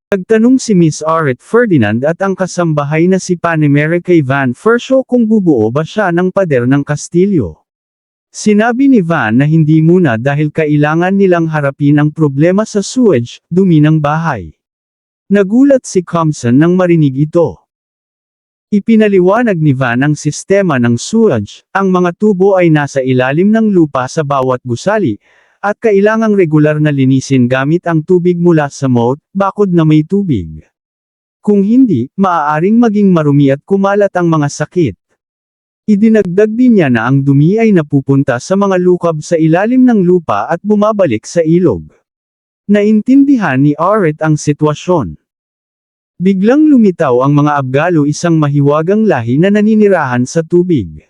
Nagtanong si Miss Aret Ferdinand at ang kasambahay na si Panemere kay Van Fershaw kung bubuo ba siya ng pader ng kastilyo. Sinabi ni Van na hindi muna dahil kailangan nilang harapin ang problema sa sewage, dumi ng bahay. Nagulat si Compson nang marinig ito. Ipinaliwanag ni Van ang sistema ng sewage, ang mga tubo ay nasa ilalim ng lupa sa bawat gusali, at kailangang regular na linisin gamit ang tubig mula sa moat, bakod na may tubig. Kung hindi, maaaring maging marumi at kumalat ang mga sakit. Idinagdag din niya na ang dumi ay napupunta sa mga lukab sa ilalim ng lupa at bumabalik sa ilog. Naintindihan ni Aret ang sitwasyon. Biglang lumitaw ang mga Abgalo, isang mahiwagang lahi na naninirahan sa tubig.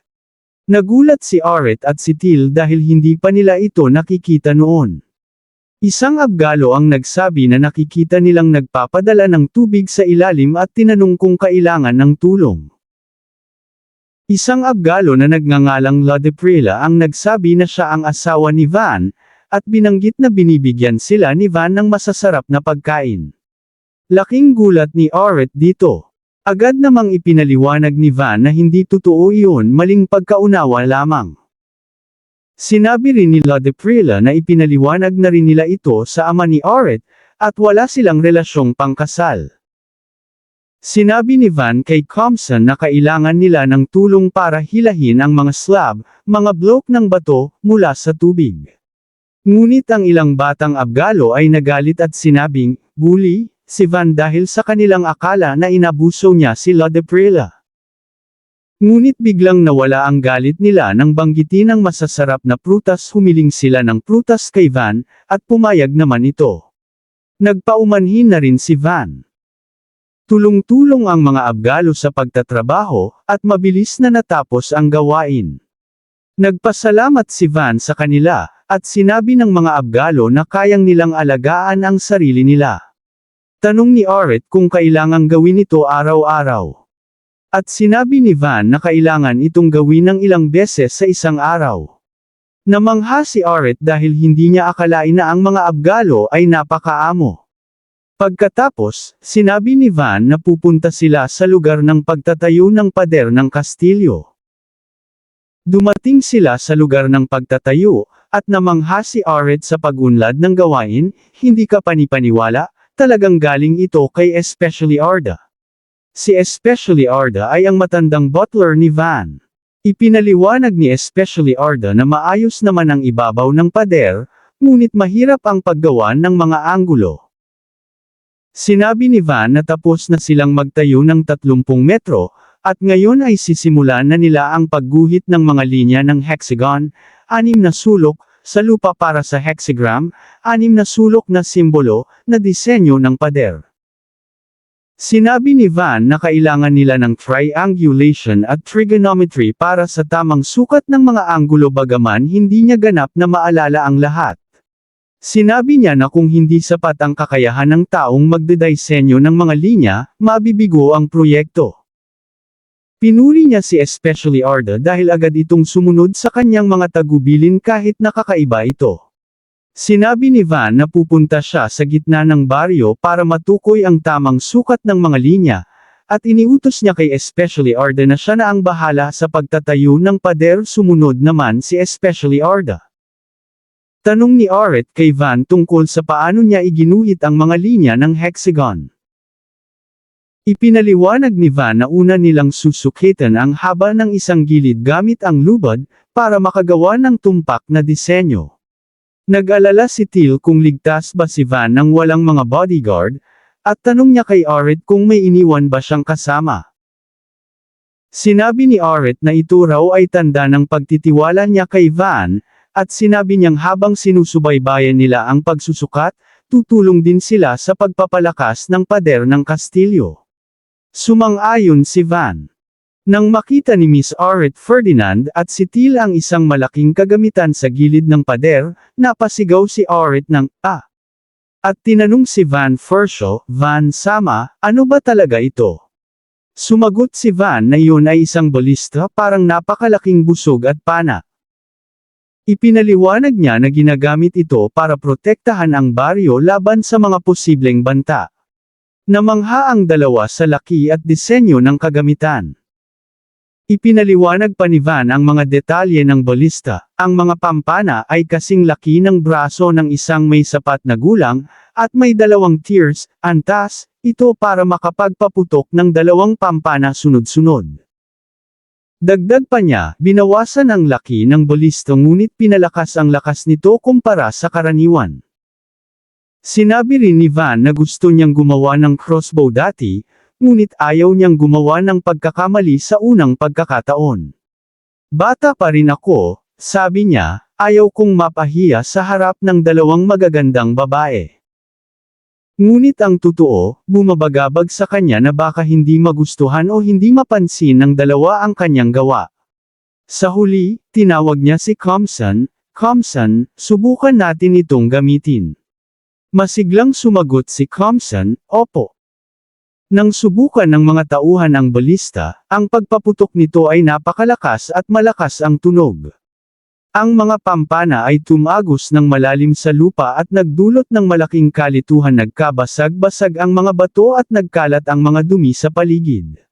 Nagulat si Aret at si Till dahil hindi pa nila ito nakikita noon. Isang Abgalo ang nagsabi na nakikita nilang nagpapadala ng tubig sa ilalim at tinanong kung kailangan ng tulong. Isang Abgalo na nagngangalang Ladeprela ang nagsabi na siya ang asawa ni Van, at binanggit na binibigyan sila ni Van ng masasarap na pagkain. Laking gulat ni Aret dito. Agad namang ipinaliwanag ni Van na hindi totoo iyon, maling pagkaunawa lamang. Sinabi rin ni Ladeprela na ipinaliwanag na rin nila ito sa ama ni Aret, at wala silang relasyong pangkasal. Sinabi ni Van kay Compson na kailangan nila ng tulong para hilahin ang mga slab, mga blok ng bato, mula sa tubig. Ngunit ang ilang batang Abgalo ay nagalit at sinabing, "Bully," si Van dahil sa kanilang akala na inabuso niya si Ladeprela. Ngunit biglang nawala ang galit nila nang banggitin ang masasarap na prutas. Humiling sila ng prutas kay Van, at pumayag naman ito. Nagpaumanhin na rin si Van. Tulong-tulong ang mga Abgalo sa pagtatrabaho, at mabilis na natapos ang gawain. Nagpasalamat si Van sa kanila, at sinabi ng mga Abgalo na kayang nilang alagaan ang sarili nila. Tanong ni Aret kung kailangang gawin ito araw-araw. At sinabi ni Van na kailangan itong gawin ng ilang beses sa isang araw. Namangha si Aret dahil hindi niya akalain na ang mga Abgalo ay napakaamo. Pagkatapos, sinabi ni Van na pupunta sila sa lugar ng pagtatayo ng pader ng kastilyo. Dumating sila sa lugar ng pagtatayo, at namangha si Aret sa pag-unlad ng gawain. Hindi ka panipaniwala, talagang galing ito kay Especially Arda. Si Especially Arda ay ang matandang butler ni Van. Ipinaliwanag ni Especially Arda na maayos naman ang ibabaw ng pader, ngunit mahirap ang paggawa ng mga anggulo. Sinabi ni Van na tapos na silang magtayo ng 30 metro, at ngayon ay sisimulan na nila ang pagguhit ng mga linya ng hexagon, 6 na sulok, sa lupa para sa hexagram, 6 na sulok na simbolo, na disenyo ng pader. Sinabi ni Van na kailangan nila ng triangulation at trigonometry para sa tamang sukat ng mga anggulo, bagaman hindi niya ganap na maalala ang lahat. Sinabi niya na kung hindi sapat ang kakayahan ng taong magdedisenyo ng mga linya, mabibigo ang proyekto. Pinuri niya si Especially Arda dahil agad itong sumunod sa kanyang mga tagubilin kahit nakakaiba ito. Sinabi ni Van na pupunta siya sa gitna ng baryo para matukoy ang tamang sukat ng mga linya, at iniutos niya kay Especially Arda na siya na ang bahala sa pagtatayo ng pader. Sumunod naman si Especially Arda. Tanong ni Aret kay Van tungkol sa paano niya iginuhit ang mga linya ng hexagon. Ipinaliwanag ni Van na una nilang susukitan ang haba ng isang gilid gamit ang lubad, para makagawa ng tumpak na disenyo. Nag-alala si Till kung ligtas ba si Van nang walang mga bodyguard, at tanong niya kay Aret kung may iniwan ba siyang kasama. Sinabi ni Aret na ito raw ay tanda ng pagtitiwala niya kay Van, at sinabi niyang habang sinusubaybayan nila ang pagsusukat, tutulong din sila sa pagpapalakas ng pader ng kastilyo. Sumang-ayon si Van. Nang makita ni Miss Aret Ferdinand at si Till ang isang malaking kagamitan sa gilid ng pader, napasigaw si Aret ng, "Ah!" At tinanong si Van Fershaw, "Van sama, ano ba talaga ito?" Sumagot si Van na iyon ay isang balista, parang napakalaking busog at pana. Ipinaliwanag niya na ginagamit ito para protektahan ang baryo laban sa mga posibleng banta. Namangha ang dalawa sa laki at disenyo ng kagamitan. Ipinaliwanag pa ni Van ang mga detalye ng balista. Ang mga pampana ay kasing laki ng braso ng isang may sapat na gulang, at may 2 tiers, antas, ito para makapagpaputok ng 2 pampana sunod-sunod. Dagdag pa niya, binawasan ang laki ng balista ngunit pinalakas ang lakas nito kumpara sa karaniwan. Sinabi rin ni Van na gusto niyang gumawa ng crossbow dati, ngunit ayaw niyang gumawa ng pagkakamali sa unang pagkakataon. Bata pa rin ako, sabi niya, ayaw kong mapahiya sa harap ng 2 magagandang babae. Ngunit ang totoo, bumabagabag sa kanya na baka hindi magustuhan o hindi mapansin ng 2 ang kanyang gawa. Sa huli, tinawag niya si Compson, "Compson, subukan natin itong gamitin." Masiglang sumagot si Compson, "Opo." Nang subukan ng mga tauhan ang balista, ang pagpaputok nito ay napakalakas at malakas ang tunog. Ang mga pampana ay tumagos ng malalim sa lupa at nagdulot ng malaking kalituhan, nagkabasag-basag ang mga bato at nagkalat ang mga dumi sa paligid.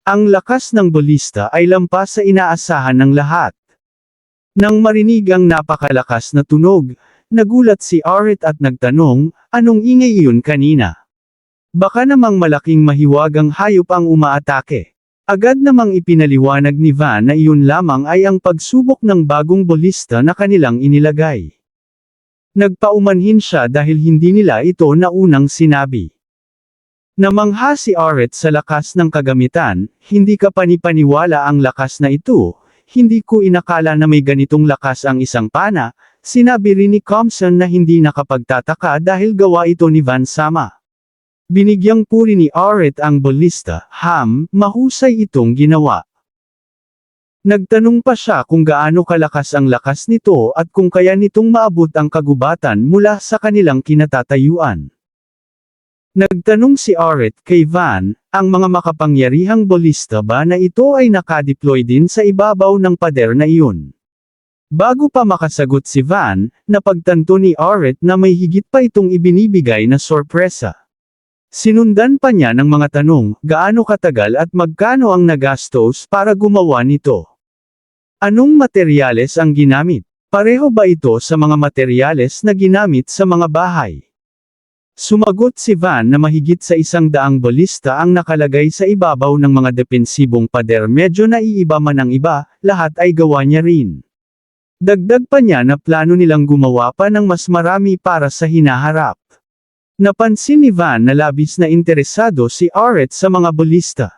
Ang lakas ng balista ay lampas sa inaasahan ng lahat. Nang marinig ang napakalakas na tunog, nagulat si Arit at nagtanong, "Anong ingay iyon kanina? Baka namang malaking mahiwagang hayop ang umaatake." Agad namang ipinaliwanag ni Van na iyon lamang ay ang pagsubok ng bagong balista na kanilang inilagay. Nagpaumanhin siya dahil hindi nila ito naunang sinabi. Namangha si Arit sa lakas ng kagamitan, "Hindi ka panipaniwala ang lakas na ito, hindi ko inakala na may ganitong lakas ang isang pana." Sinabi rin ni Compson na hindi nakapagtataka dahil gawa ito ni Van sama. Binigyang puri ni Arit ang balista, mahusay itong ginawa." Nagtanong pa siya kung gaano kalakas ang lakas nito at kung kaya nitong maabot ang kagubatan mula sa kanilang kinatatayuan. Nagtanong si Arit kay Van, ang mga makapangyarihang balista ba na ito ay nakadeploy din sa ibabaw ng pader na iyon? Bago pa makasagot si Van, napagtanto ni Arit na may higit pa itong ibinibigay na sorpresa. Sinundan pa niya ng mga tanong, gaano katagal at magkano ang nagastos para gumawa nito? Anong materyales ang ginamit? Pareho ba ito sa mga materyales na ginamit sa mga bahay? Sumagot si Van na mahigit sa 100 balista ang nakalagay sa ibabaw ng mga depensibong pader, medyo naiiba man ang iba, lahat ay gawa niya rin. Dagdag pa niya na plano nilang gumawa pa ng mas marami para sa hinaharap. Napansin ni Van na labis na interesado si Arit sa mga balista.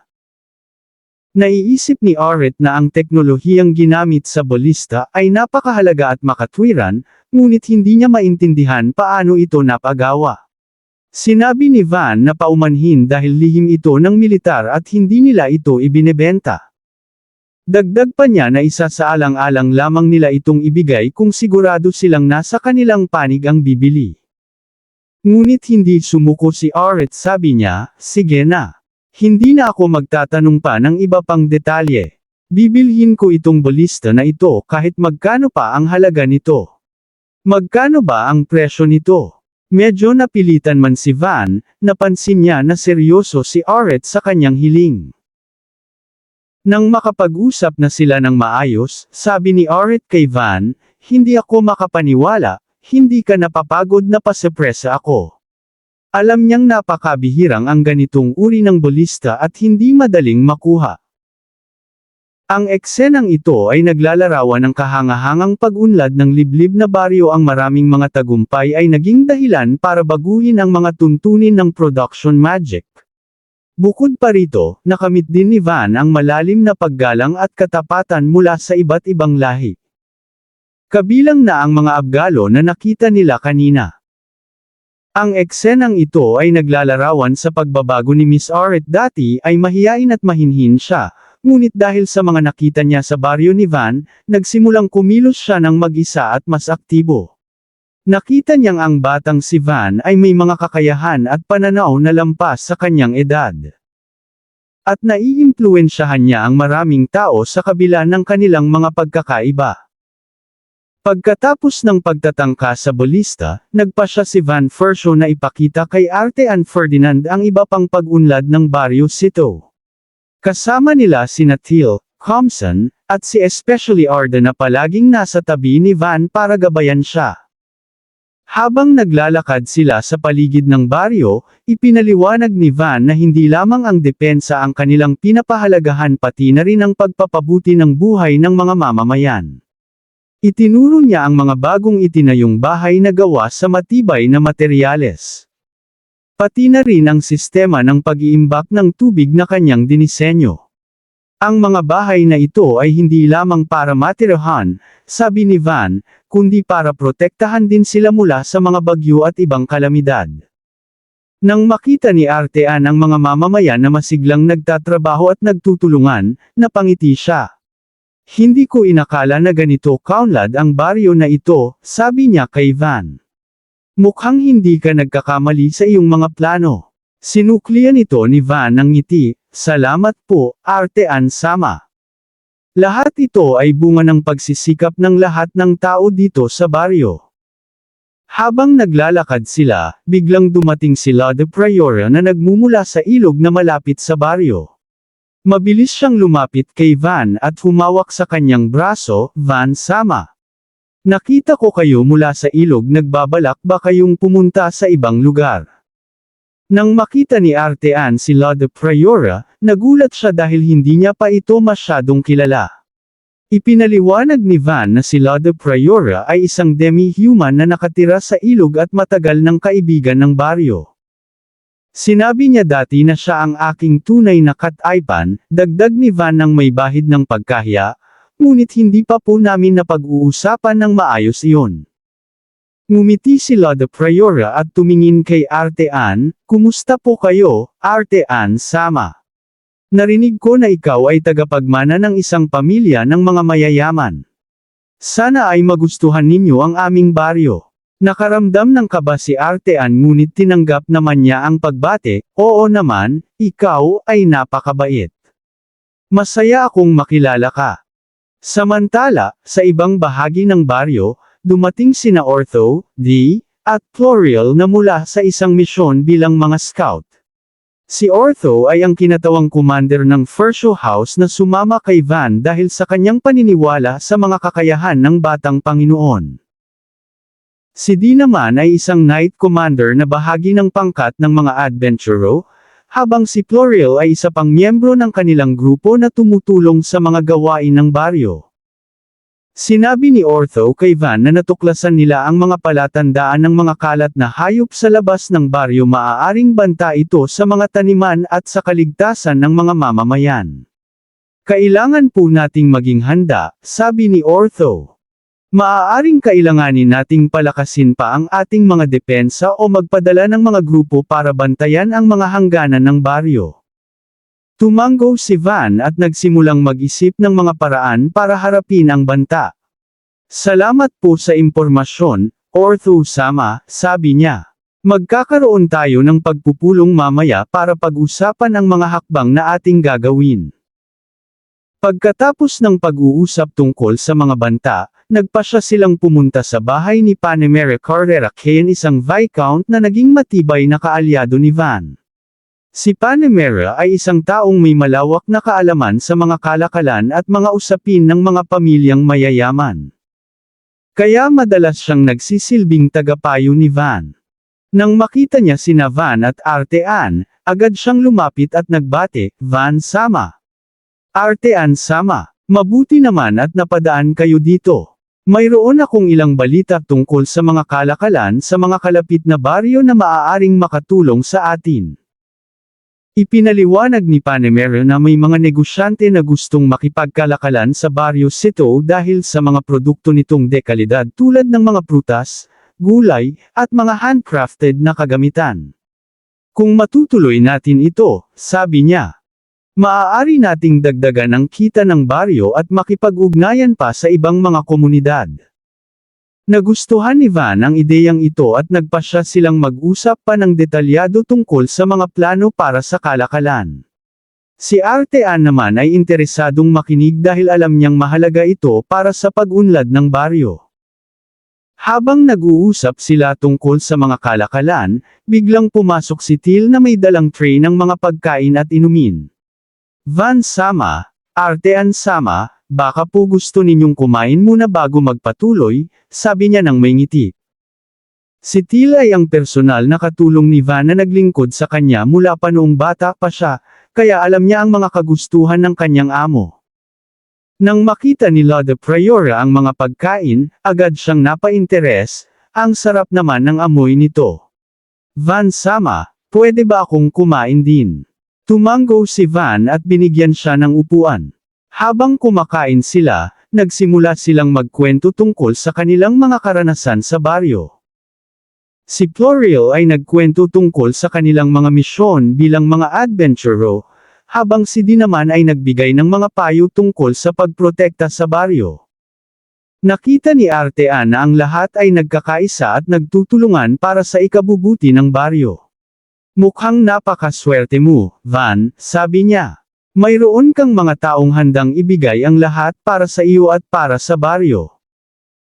Naiisip ni Arit na ang teknolohiyang ginamit sa balista ay napakahalaga at makatwiran, ngunit hindi niya maintindihan paano ito napagawa. Sinabi ni Van na paumanhin dahil lihim ito ng militar at hindi nila ito ibinebenta. Dagdag pa niya na isa sa alang-alang lamang nila itong ibigay kung sigurado silang nasa kanilang panig ang bibili. Ngunit hindi sumuko si Arit, sabi niya, "Sige na. Hindi na ako magtatanong pa ng iba pang detalye. Bibilhin ko itong balista na ito kahit magkano pa ang halaga nito." "Magkano ba ang presyo nito?" Medyo napilitan man si Van, napansin niya na seryoso si Arit sa kanyang hiling. Nang makapag-usap na sila ng maayos, sabi ni Arit kay Van, "Hindi ako makapaniwala. Hindi ka napapagod na pasepresa ako." Alam niyang napakabihirang ang ganitong uri ng balista at hindi madaling makuha. Ang eksenang ito ay naglalarawan ng kahangahangang pag-unlad ng liblib na baryo. Ang maraming mga tagumpay ay naging dahilan para baguhin ang mga tuntunin ng production magic. Bukod pa rito, nakamit din ni Van ang malalim na paggalang at katapatan mula sa iba't ibang lahi. Kabilang na ang mga Abgalo na nakita nila kanina. Ang eksenang ito ay naglalarawan sa pagbabago ni Miss Arit. Dati ay mahiyain at mahinhin siya, ngunit dahil sa mga nakita niya sa baryo ni Van, nagsimulang kumilos siya ng mag-isa at mas aktibo. Nakita niyang ang batang si Van ay may mga kakayahan at pananaw na lampas sa kanyang edad. At naiimpluwensyahan niya ang maraming tao sa kabila ng kanilang mga pagkakaiba. Pagkatapos ng pagtatangka sa balista, nagpasya si Van Fershaw na ipakita kay Artean Ferdinand ang iba pang pag-unlad ng Barrio Sito. Kasama nila sina Till, Compson, at si especially Arda na palaging nasa tabi ni Van para gabayan siya. Habang naglalakad sila sa paligid ng baryo, ipinaliwanag ni Van na hindi lamang ang depensa ang kanilang pinapahalagahan pati na rin ang pagpapabuti ng buhay ng mga mamamayan. Itinuro niya ang mga bagong itinayong bahay na gawa sa matibay na materyales. Pati na rin ang sistema ng pag-iimbak ng tubig na kanyang dinisenyo. Ang mga bahay na ito ay hindi lamang para matirahan, sabi ni Van, kundi para protektahan din sila mula sa mga bagyo at ibang kalamidad. Nang makita ni Artean ang mga mamamayan na masiglang nagtatrabaho at nagtutulungan, napangiti siya. Hindi ko inakala na ganito kaunlad ang baryo na ito, sabi niya kay Van. Mukhang hindi ka nagkakamali sa iyong mga plano. Sinuklian ito ni Van ng ngiti, salamat po, Artean sama. Lahat ito ay bunga ng pagsisikap ng lahat ng tao dito sa baryo. Habang naglalakad sila, biglang dumating sila de Priora na nagmumula sa ilog na malapit sa baryo. Mabilis siyang lumapit kay Van at humawak sa kanyang braso, Van sama. Nakita ko kayo mula sa ilog, nagbabalak ba kayong pumunta sa ibang lugar? Nang makita ni Artean si La de Priora, nagulat siya dahil hindi niya pa ito masyadong kilala. Ipinaliwanag ni Van na si La de Priora ay isang demi-human na nakatira sa ilog at matagal ng kaibigan ng baryo. Sinabi niya dati na siya ang aking tunay na kataypan, dagdag ni Van ng may bahid ng pagkahiya, ngunit hindi pa po namin napag-uusapan ng maayos iyon. Ngumiti si La de Priora at tumingin kay Artean, kumusta po kayo, Artean sama? Narinig ko na ikaw ay tagapagmana ng isang pamilya ng mga mayayaman. Sana ay magustuhan ninyo ang aming baryo. Nakaramdam ng kaba si Artean ngunit tinanggap naman niya ang pagbate, oo naman, ikaw ay napakabait. Masaya akong makilala ka. Samantala, sa ibang bahagi ng baryo, dumating sina Ortho, D, at Florial na mula sa isang misyon bilang mga scout. Si Ortho ay ang kinatawang commander ng Fershaw House na sumama kay Van dahil sa kanyang paniniwala sa mga kakayahan ng batang Panginoon. Si D naman ay isang knight commander na bahagi ng pangkat ng mga adventurer, habang si Florial ay isa pang miyembro ng kanilang grupo na tumutulong sa mga gawain ng baryo. Sinabi ni Ortho kay Van na natuklasan nila ang mga palatandaan ng mga kalat na hayop sa labas ng baryo, maaaring banta ito sa mga taniman at sa kaligtasan ng mga mamamayan. Kailangan po nating maging handa, sabi ni Ortho. Maaaring kailanganin nating palakasin pa ang ating mga depensa o magpadala ng mga grupo para bantayan ang mga hangganan ng baryo. Tumango si Van at nagsimulang mag-isip ng mga paraan para harapin ang banta. Salamat po sa impormasyon, Ortho sama, sabi niya. Magkakaroon tayo ng pagpupulong mamaya para pag-usapan ang mga hakbang na ating gagawin. Pagkatapos ng pag-uusap tungkol sa mga banta, nagpasya silang pumunta sa bahay ni Panemere Carrera Cain, isang viscount na naging matibay na kaalyado ni Van. Si Panemere ay isang taong may malawak na kaalaman sa mga kalakalan at mga usapin ng mga pamilyang mayayaman. Kaya madalas siyang nagsisilbing tagapayo ni Van. Nang makita niya sina Van at Artean, agad siyang lumapit at nagbate, Van sama. Artean sama, mabuti naman at napadaan kayo dito. Mayroon akong ilang balita tungkol sa mga kalakalan sa mga kalapit na baryo na maaaring makatulong sa atin. Ipinaliwanag ni Panemere na may mga negosyante na gustong makipagkalakalan sa Barrio Sito dahil sa mga produkto nitong dekalidad tulad ng mga prutas, gulay, at mga handcrafted na kagamitan. Kung matutuloy natin ito, sabi niya, maaari nating dagdagan ang kita ng baryo at makipag-ugnayan pa sa ibang mga komunidad. Nagustuhan ni Van ang ideyang ito at nagpasya silang mag-usap pa ng detalyado tungkol sa mga plano para sa kalakalan. Si Artean naman ay interesadong makinig dahil alam niyang mahalaga ito para sa pag-unlad ng baryo. Habang nag-uusap sila tungkol sa mga kalakalan, biglang pumasok si Till na may dalang tray ng mga pagkain at inumin. Van sama, Artean sama, baka po gusto ninyong kumain muna bago magpatuloy, sabi niya ng may ngiti. Si Till ay ang personal na katulong ni Van na naglingkod sa kanya mula pa noong bata pa siya, kaya alam niya ang mga kagustuhan ng kanyang amo. Nang makita ni Lode Priora ang mga pagkain, agad siyang napainteres, ang sarap naman ng amoy nito. Van sama, pwede ba akong kumain din? Tumango si Van at binigyan siya ng upuan. Habang kumakain sila, nagsimula silang magkwento tungkol sa kanilang mga karanasan sa baryo. Si Florio ay nagkwento tungkol sa kanilang mga misyon bilang mga adventurer, habang si Dee naman ay nagbigay ng mga payo tungkol sa pagprotekta sa baryo. Nakita ni Artean na ang lahat ay nagkakaisa at nagtutulungan para sa ikabubuti ng baryo. Mukhang napakaswerte mo, Van, sabi niya. Mayroon kang mga taong handang ibigay ang lahat para sa iyo at para sa baryo.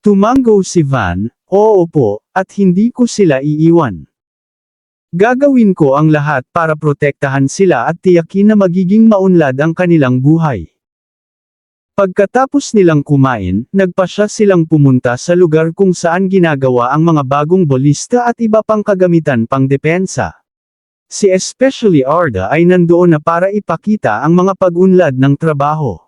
Tumango si Van, oo po, at hindi ko sila iiwan. Gagawin ko ang lahat para protektahan sila at tiyakin na magiging maunlad ang kanilang buhay. Pagkatapos nilang kumain, nagpasya silang pumunta sa lugar kung saan ginagawa ang mga bagong bolista at iba pang kagamitan pang depensa. Si Especially Arda ay nandoon na para ipakita ang mga pag-unlad ng trabaho.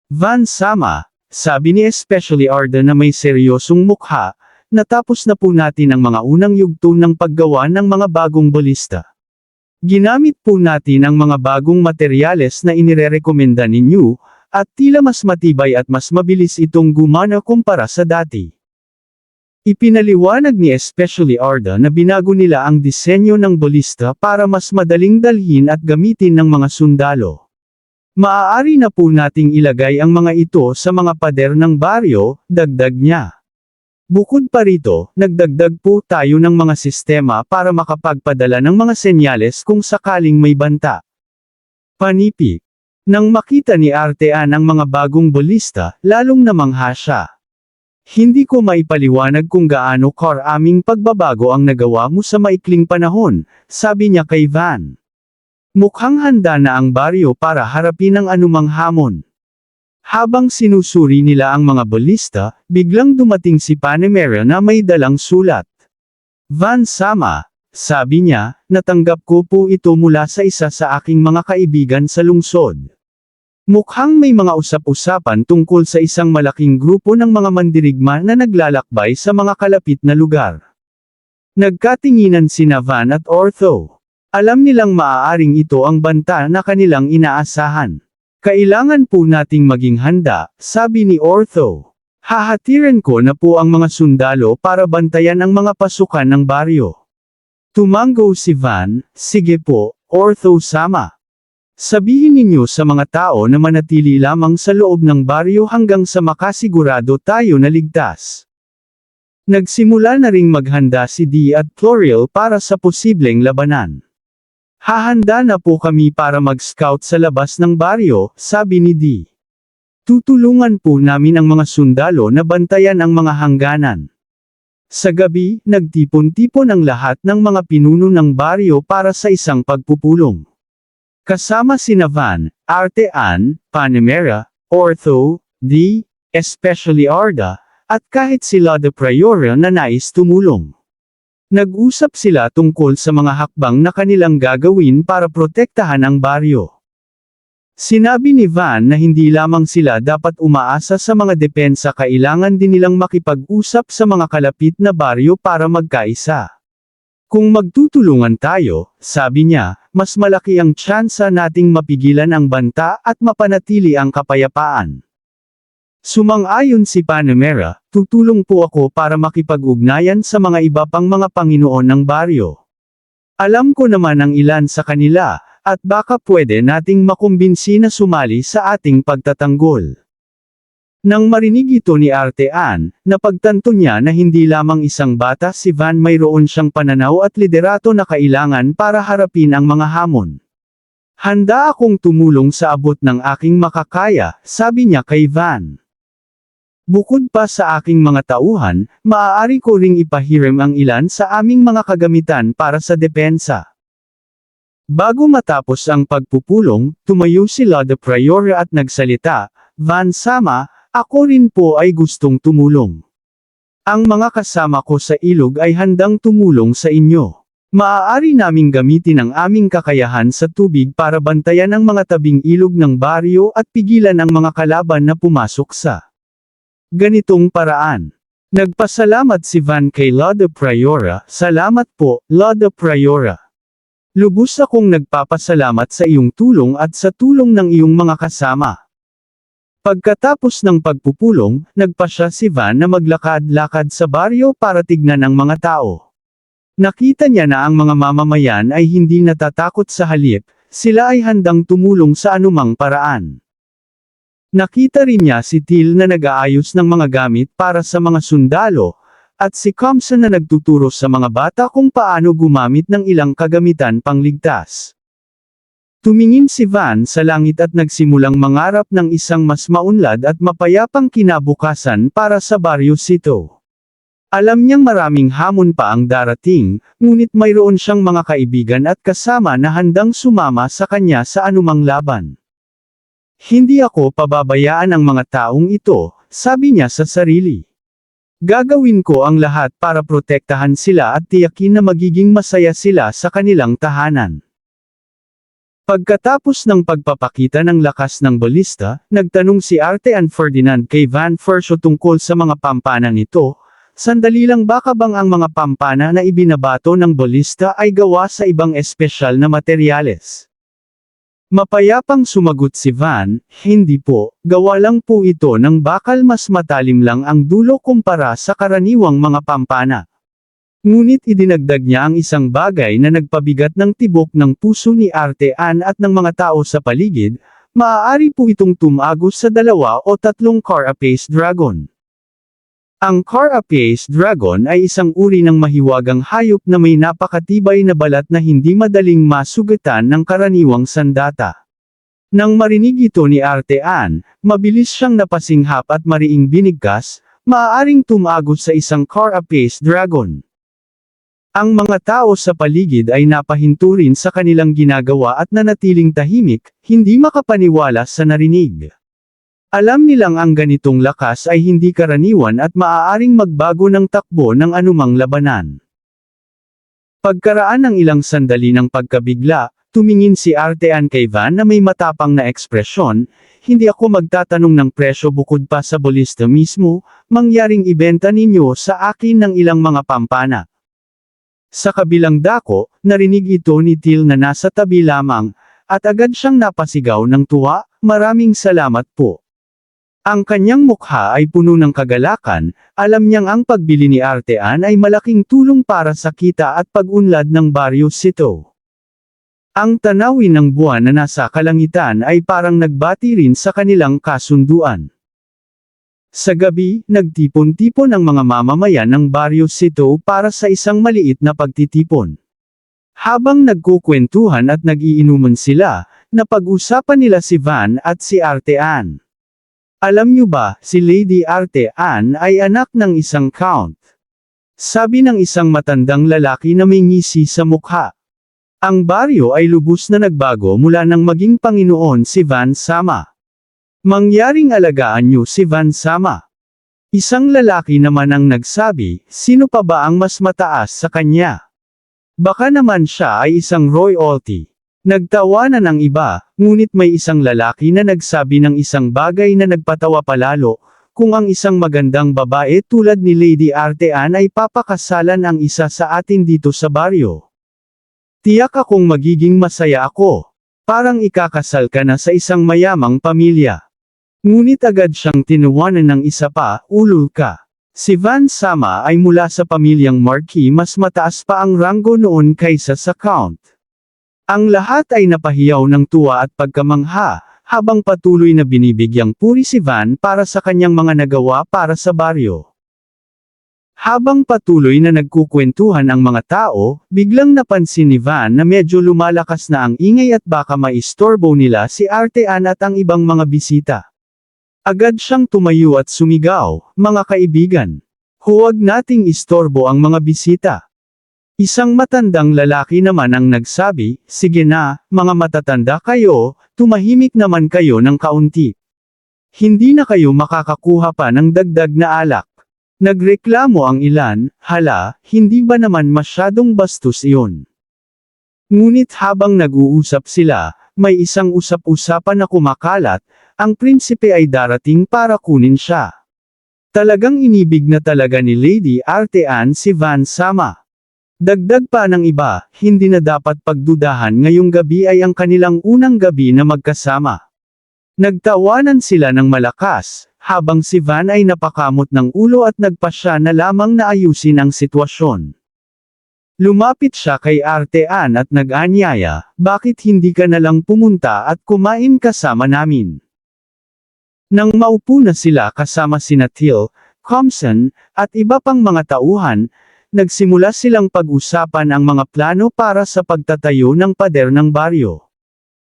Van sama, sabi ni Especially Arda na may seryosong mukha, natapos na po natin ang mga unang yugto ng paggawa ng mga bagong bolista. Ginamit po natin ang mga bagong materyales na inirerekomenda ninyo, at tila mas matibay at mas mabilis itong gumana kumpara sa dati. Ipinaliwanag ni Especially Arda na binago nila ang disenyo ng bolista para mas madaling dalhin at gamitin ng mga sundalo. Maaari na po nating ilagay ang mga ito sa mga pader ng baryo, dagdag niya. Bukod pa rito, nagdagdag po tayo ng mga sistema para makapagpadala ng mga senyales kung sakaling may banta. Panipik. Nang makita ni Artean ang mga bagong bolista, lalong namangha siya. Hindi ko maipaliwanag kung gaano karaming pagbabago ang nagawa mo sa maikling panahon, sabi niya kay Van. Mukhang handa na ang baryo para harapin ang anumang hamon. Habang sinusuri nila ang mga bolista, biglang dumating si Panamera na may dalang sulat. Van sama, sabi niya, natanggap ko po ito mula sa isa sa aking mga kaibigan sa lungsod. Mukhang may mga usap-usapan tungkol sa isang malaking grupo ng mga mandirigma na naglalakbay sa mga kalapit na lugar. Nagkatinginan sina Van at Ortho. Alam nilang maaaring ito ang banta na kanilang inaasahan. Kailangan po nating maging handa, sabi ni Ortho. Hahatiran ko na po ang mga sundalo para bantayan ang mga pasukan ng baryo. Tumango si Van, sige po, Ortho sama. Sabihin ninyo sa mga tao na manatili lamang sa loob ng baryo hanggang sa makasigurado tayo na ligtas. Nagsimula na ring maghanda si Dee at Florial para sa posibleng labanan. Hahanda na po kami para mag-scout sa labas ng baryo, sabi ni Dee. Tutulungan po namin ang mga sundalo na bantayan ang mga hangganan. Sa gabi, nagtipon-tipon ang lahat ng mga pinuno ng baryo para sa isang pagpupulong. Kasama sina Van, Artean, Panamera, Ortho, Dee, Especially Arda, at kahit sila de Priora na nais tumulong. Nag-usap sila tungkol sa mga hakbang na kanilang gagawin para protektahan ang baryo. Sinabi ni Van na hindi lamang sila dapat umaasa sa mga depensa, kailangan din nilang makipag-usap sa mga kalapit na baryo para magkaisa. Kung magtutulungan tayo, sabi niya, mas malaki ang tsansa nating mapigilan ang banta at mapanatili ang kapayapaan. Sumang-ayon si Panamera, tutulong po ako para makipag-ugnayan sa mga iba pang mga Panginoon ng baryo. Alam ko naman ang ilan sa kanila, at baka pwede nating makumbinsi na sumali sa ating pagtatanggol. Nang marinig ito ni Artean, napagtanto niya na hindi lamang isang bata si Van, mayroon siyang pananaw at liderato na kailangan para harapin ang mga hamon. Handa akong tumulong sa abot ng aking makakaya, sabi niya kay Van. Bukod pa sa aking mga tauhan, maaari ko ring ipahiram ang ilan sa aming mga kagamitan para sa depensa. Bago matapos ang pagpupulong, tumayo si Lord Priora at nagsalita, Van Sama, ako rin po ay gustong tumulong. Ang mga kasama ko sa ilog ay handang tumulong sa inyo. Maaari naming gamitin ang aming kakayahan sa tubig para bantayan ang mga tabing ilog ng baryo at pigilan ang mga kalaban na pumasok sa ganitong paraan. Nagpasalamat si Van kay Lord Priora, salamat po, Lord Priora. Lubos akong nagpapasalamat sa iyong tulong at sa tulong ng iyong mga kasama. Pagkatapos ng pagpupulong, nagpasya si Van na maglakad-lakad sa baryo para tignan ang mga tao. Nakita niya na ang mga mamamayan ay hindi natatakot sa halip, sila ay handang tumulong sa anumang paraan. Nakita rin niya si Till na nag-aayos ng mga gamit para sa mga sundalo, at si Compson na nagtuturo sa mga bata kung paano gumamit ng ilang kagamitan pangligtas. Tumingin si Van sa langit at nagsimulang mangarap ng isang mas maunlad at mapayapang kinabukasan para sa Baryo Sito. Alam niyang maraming hamon pa ang darating, ngunit mayroon siyang mga kaibigan at kasama na handang sumama sa kanya sa anumang laban. Hindi ako pababayaan ang mga taong ito, sabi niya sa sarili. Gagawin ko ang lahat para protektahan sila at tiyakin na magiging masaya sila sa kanilang tahanan. Pagkatapos ng pagpapakita ng lakas ng balista, nagtanong si Artean Ferdinand kay Van Fersho tungkol sa mga pampana nito. Sandali lang, baka bang ang mga pampana na ibinabato ng balista ay gawa sa ibang espesyal na materyales? Mapayapang sumagot si Van, hindi po, gawa lang po ito ng bakal, mas matalim lang ang dulo kumpara sa karaniwang mga pampana. Ngunit idinagdag niya ang isang bagay na nagpabigat ng tibok ng puso ni Artean at ng mga tao sa paligid, maaari po itong tumagos sa 2 o 3 carapace dragon. Ang carapace dragon ay isang uri ng mahiwagang hayop na may napakatibay na balat na hindi madaling masugatan ng karaniwang sandata. Nang marinig ito ni Artean, mabilis siyang napasinghap at mariing binigkas, maaaring tumagos sa isang carapace dragon. Ang mga tao sa paligid ay napahinto rin sa kanilang ginagawa at nanatiling tahimik, hindi makapaniwala sa narinig. Alam nilang ang ganitong lakas ay hindi karaniwan at maaaring magbago ng takbo ng anumang labanan. Pagkaraan ng ilang sandali ng pagkabigla, tumingin si Artean kay Van na may matapang na ekspresyon, hindi ako magtatanong ng presyo bukod pa sa balista mismo, mangyaring ibenta ninyo sa akin ng ilang mga pampana. Sa kabilang dako, narinig ito ni Till na nasa tabi lamang, at agad siyang napasigaw ng tuwa, maraming salamat po. Ang kanyang mukha ay puno ng kagalakan, alam niyang ang pagbili ni Artean ay malaking tulong para sa kita at pag-unlad ng Baryo Sito. Ang tanawin ng buwan na nasa kalangitan ay parang nagbati rin sa kanilang kasunduan. Sa gabi, nagtipon-tipon ang mga mamamayan ng Baryo Sito para sa isang maliit na pagtitipon. Habang nagkukwentuhan at nag-iinuman sila, napag-usapan nila si Van at si Artean. Alam niyo ba, si Lady Artean ay anak ng isang count. Sabi ng isang matandang lalaki na may ngisi sa mukha. Ang baryo ay lubos na nagbago mula nang maging Panginoon si Van Sama. Mangyaring alagaan niyo si Van Sama. Isang lalaki naman ang nagsabi, sino pa ba ang mas mataas sa kanya? Baka naman siya ay isang royalty. Nagtawanan ang iba, ngunit may isang lalaki na nagsabi ng isang bagay na nagpatawa palalo, kung ang isang magandang babae tulad ni Lady Artean ay papakasalan ang isa sa atin dito sa baryo. Tiyak akong magiging masaya ako. Parang ikakasal ka na sa isang mayamang pamilya. Ngunit agad siyang tinuwanan ng isa pa, ulol ka. Si Van Sama ay mula sa pamilyang Marquis, mas mataas pa ang ranggo noon kaysa sa Count. Ang lahat ay napahiyaw ng tuwa at pagkamangha, habang patuloy na binibigyang puri si Van para sa kanyang mga nagawa para sa baryo. Habang patuloy na nagkukwentuhan ang mga tao, biglang napansin ni Van na medyo lumalakas na ang ingay at baka maistorbo nila si Artean at ang ibang mga bisita. Agad siyang tumayo at sumigaw, "Mga kaibigan! Huwag nating istorbo ang mga bisita." Isang matandang lalaki naman ang nagsabi, "Sige na, mga matatanda kayo, tumahimik naman kayo ng kaunti. Hindi na kayo makakakuha pa ng dagdag na alak." Nagreklamo ang ilan, "Hala, hindi ba naman masyadong bastos iyon?" Ngunit habang nag-uusap sila, may isang usap-usapan na kumakalat, ang prinsipe ay darating para kunin siya. Talagang inibig na talaga ni Lady Artean si Van Sama. Dagdag pa ng iba, hindi na dapat pagdudahan ngayong gabi ay ang kanilang unang gabi na magkasama. Nagtawanan sila ng malakas, habang si Van ay napakamot ng ulo at nagpasya na lamang na ayusin ang sitwasyon. Lumapit siya kay Artean at nag-anyaya, "Bakit hindi ka nalang pumunta at kumain kasama namin?" Nang maupo na sila kasama sina Till, Compson, at iba pang mga tauhan, nagsimula silang pag-usapan ang mga plano para sa pagtatayo ng pader ng baryo.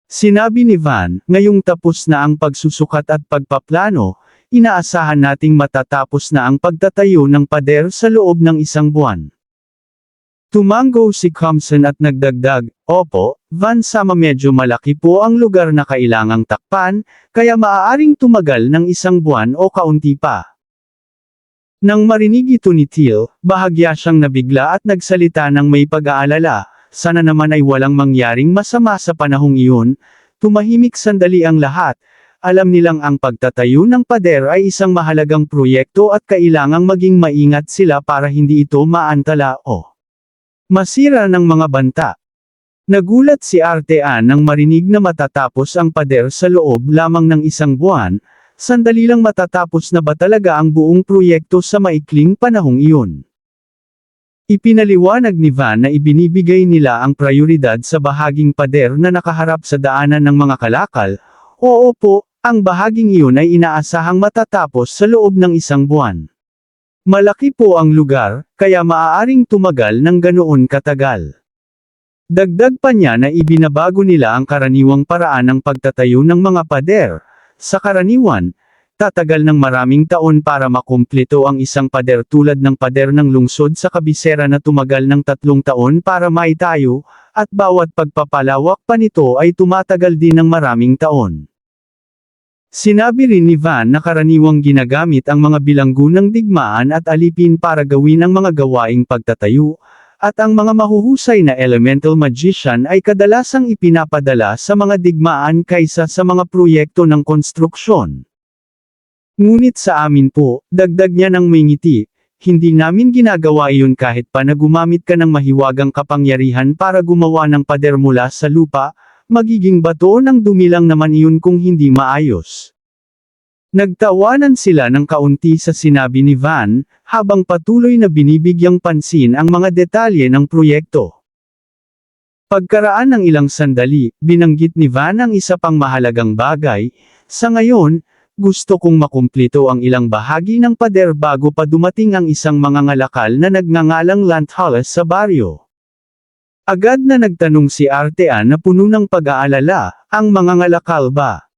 Sinabi ni Van, "Ngayong tapos na ang pagsusukat at pagpaplano, inaasahan nating matatapos na ang pagtatayo ng pader sa loob ng 1 buwan." Tumango si Compson at nagdagdag, "Opo, Van Sama, medyo malaki po ang lugar na kailangang takpan, kaya maaaring tumagal ng 1 buwan o kaunti pa." Nang marinig ito ni Till, bahagya siyang nabigla at nagsalita ng may pag-aalala, "Sana naman ay walang mangyaring masama sa panahong iyon." Tumahimik sandali ang lahat. Alam nilang ang pagtatayo ng pader ay isang mahalagang proyekto at kailangang maging maingat sila para hindi ito maantala o masira ng mga banta. Nagulat si Artean nang marinig na matatapos ang pader sa loob lamang ng 1 buwan, sandali lang matatapos na ba talaga ang buong proyekto sa maikling panahong iyon? Ipinaliwanag ni Van na ibinibigay nila ang prioridad sa bahaging pader na nakaharap sa daanan ng mga kalakal. "Oo po, ang bahaging iyon ay inaasahang matatapos sa loob ng 1 buwan. Malaki po ang lugar, kaya maaaring tumagal ng ganoon katagal." Dagdag pa niya na ibinabago nila ang karaniwang paraan ng pagtatayo ng mga pader. Sa karaniwan, tatagal ng maraming taon para makumpleto ang isang pader tulad ng pader ng lungsod sa kabisera na tumagal ng 3 taon para maitayo, at bawat pagpapalawak pa nito ay tumatagal din ng maraming taon. Sinabi rin ni Van na karaniwang ginagamit ang mga bilanggo ng digmaan at alipin para gawin ang mga gawaing pagtatayo, at ang mga mahuhusay na elemental magician ay kadalasang ipinapadala sa mga digmaan kaysa sa mga proyekto ng konstruksyon. "Ngunit sa amin po," dagdag niya ng may ngiti, "hindi namin ginagawa iyon kahit pa na gumamit ka ng mahiwagang kapangyarihan para gumawa ng pader mula sa lupa. Magiging bato ng dumilang naman iyon kung hindi maayos." Nagtawanan sila ng kaunti sa sinabi ni Van, habang patuloy na binibigyang pansin ang mga detalye ng proyekto. Pagkaraan ng ilang sandali, binanggit ni Van ang isa pang mahalagang bagay, "Sa ngayon, gusto kong makumpleto ang ilang bahagi ng pader bago pa dumating ang isang mangangalakal na nagngangalang Lanthalas sa baryo." Agad na nagtanong si Artean na puno ng pag-aalala, "Ang mangangalakal ba?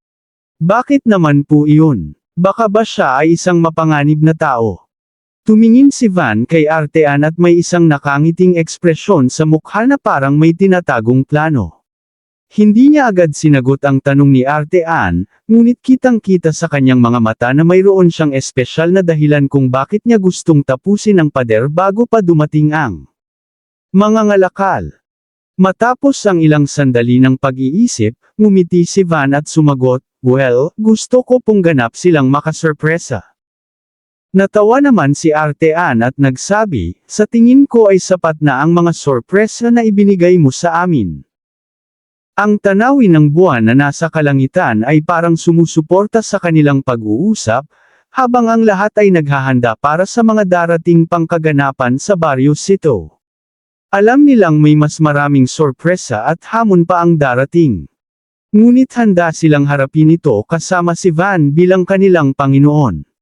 Bakit naman po iyon? Baka ba siya ay isang mapanganib na tao?" Tumingin si Van kay Artean at may isang nakangiting ekspresyon sa mukha na parang may tinatagong plano. Hindi niya agad sinagot ang tanong ni Artean, ngunit kitang-kita sa kanyang mga mata na mayroon siyang espesyal na dahilan kung bakit niya gustong tapusin ang pader bago pa dumating ang mangangalakal. Matapos ang ilang sandali ng pag-iisip, ngumiti si Van at sumagot, "Well, gusto ko pong ganap silang makasurpresa." Natawa naman si Artean at nagsabi, "Sa tingin ko ay sapat na ang mga sorpresa na ibinigay mo sa amin." Ang tanawin ng buwan na nasa kalangitan ay parang sumusuporta sa kanilang pag-uusap, habang ang lahat ay naghahanda para sa mga darating pang kaganapan sa Baryo Sito. Alam nilang may mas maraming sorpresa at hamon pa ang darating. Ngunit handa silang harapin ito kasama si Van bilang kanilang Panginoon.